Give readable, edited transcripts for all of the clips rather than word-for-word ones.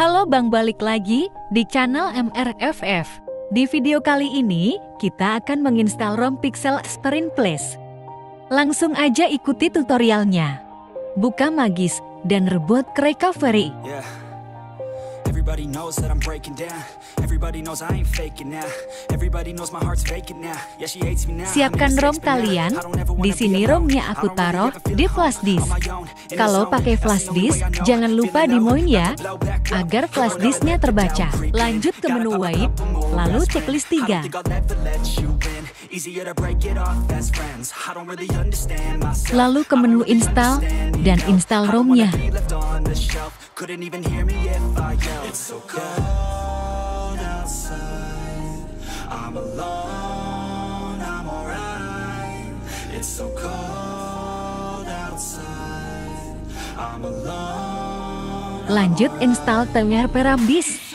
Halo Bang, balik lagi di channel MRFF. Di video kali ini, kita akan menginstal ROM Pixel Sprint Place. Langsung aja ikuti tutorialnya. Buka Magis dan rebut ke recovery. Everybody knows that I'm breaking down. Everybody knows I ain't faking now. Everybody knows my heart's vacant now. Yeah, she hates me now. Siapkan ROM kalian. Di sini ROM-nya aku taruh di flash disk. Kalau pakai flash disk, jangan lupa dimoin ya, agar flash disknya terbaca. Lanjut ke menu wipe, lalu checklist 3. Lalu ke menu install dan install ROM-nya. Couldn't even hear me if I yelled. It's so cold outside. I'm alone, I'm alright. It's so cold outside. I'm alone. Lanjut install Perambis.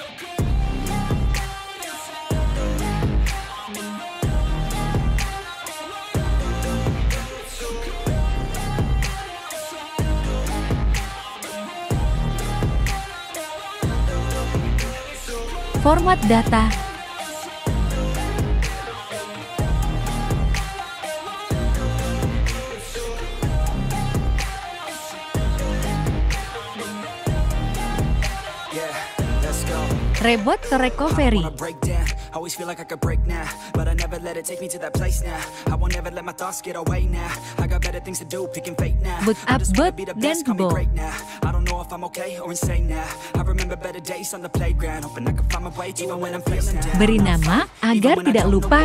Format data. Reboot ke recovery. Always feel like I could break now, but I never let it take me to that place now. I won't ever let my thoughts get away now. I got better things to do, picking fate now. Boot up, dan go. I don't know if I'm okay or insane now. I remember better days on the playground, hoping I can find my way even when I'm feeling down. Beri nama agar tidak lupa.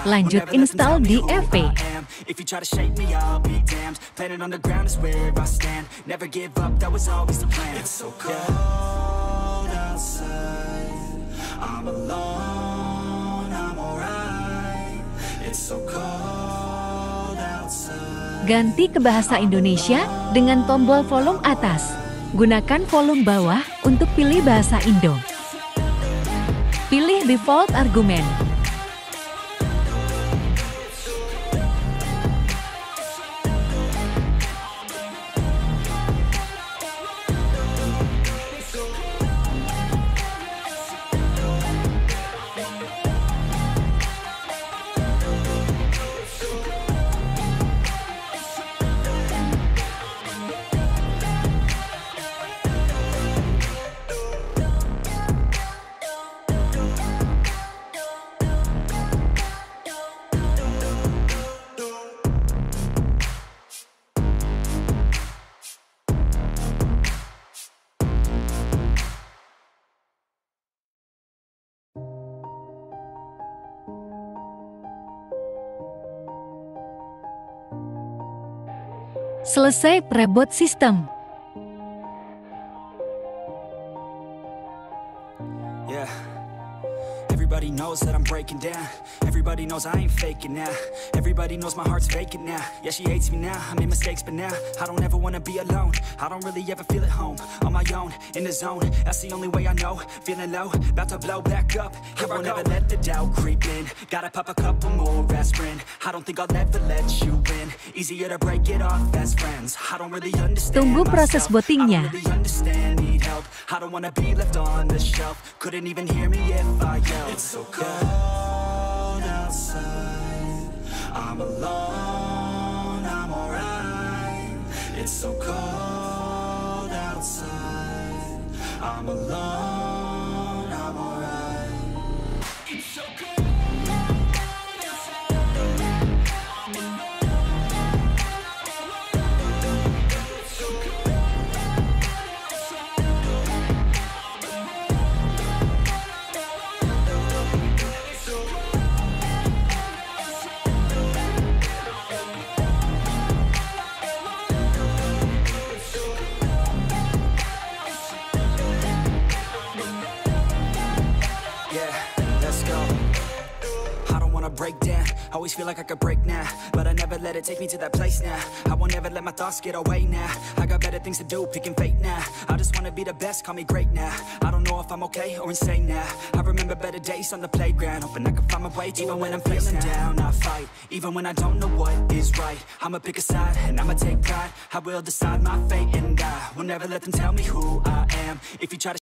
Lanjut install di FV. If you try to shake me, I'll be damned. Planet on the ground is where I stand. Never give up, that was always the plan. It's so cold outside. I'm alone, I'm alright. It's so cold outside. Ganti ke bahasa Indonesia dengan tombol volume atas. Gunakan volume bawah untuk pilih bahasa Indo. Pilih default argument. Selesai reboot sistem. Yeah. Everybody knows that I'm breaking down. Everybody knows I ain't faking now. Everybody knows my heart's vacant now. Yeah, she hates me now. I made mistakes, but now I don't ever wanna be alone. I don't really ever feel at home. On my own, in the zone. That's the only way I know. Feeling low, about to blow back up. I won't ever let the doubt creep in. Gotta pop a couple more aspirin. I don't think I'll ever let you in. Easier to break it off as friends. I don't really understand. Tunggu proses bootingnya. I don't wanna be left on the shelf. Couldn't even hear me if I yelled. It's so cold outside. I'm alone, I'm alright. It's so cold outside. I'm alone, I'm alright. It's so cold. Break down, Always feel like I could break now, but I never let it take me to that place now. I won't ever let my thoughts get away now. I got better things to do, picking fate now. I just wanna be the best, call me great now. I don't know if I'm okay or insane now. I remember better days on the playground, hoping I can find my way even when I'm feeling down. I fight, even when I don't know what is right. I'ma pick a side, and I'ma take pride. I will decide my fate, and I will never let them tell me who I am. If you try to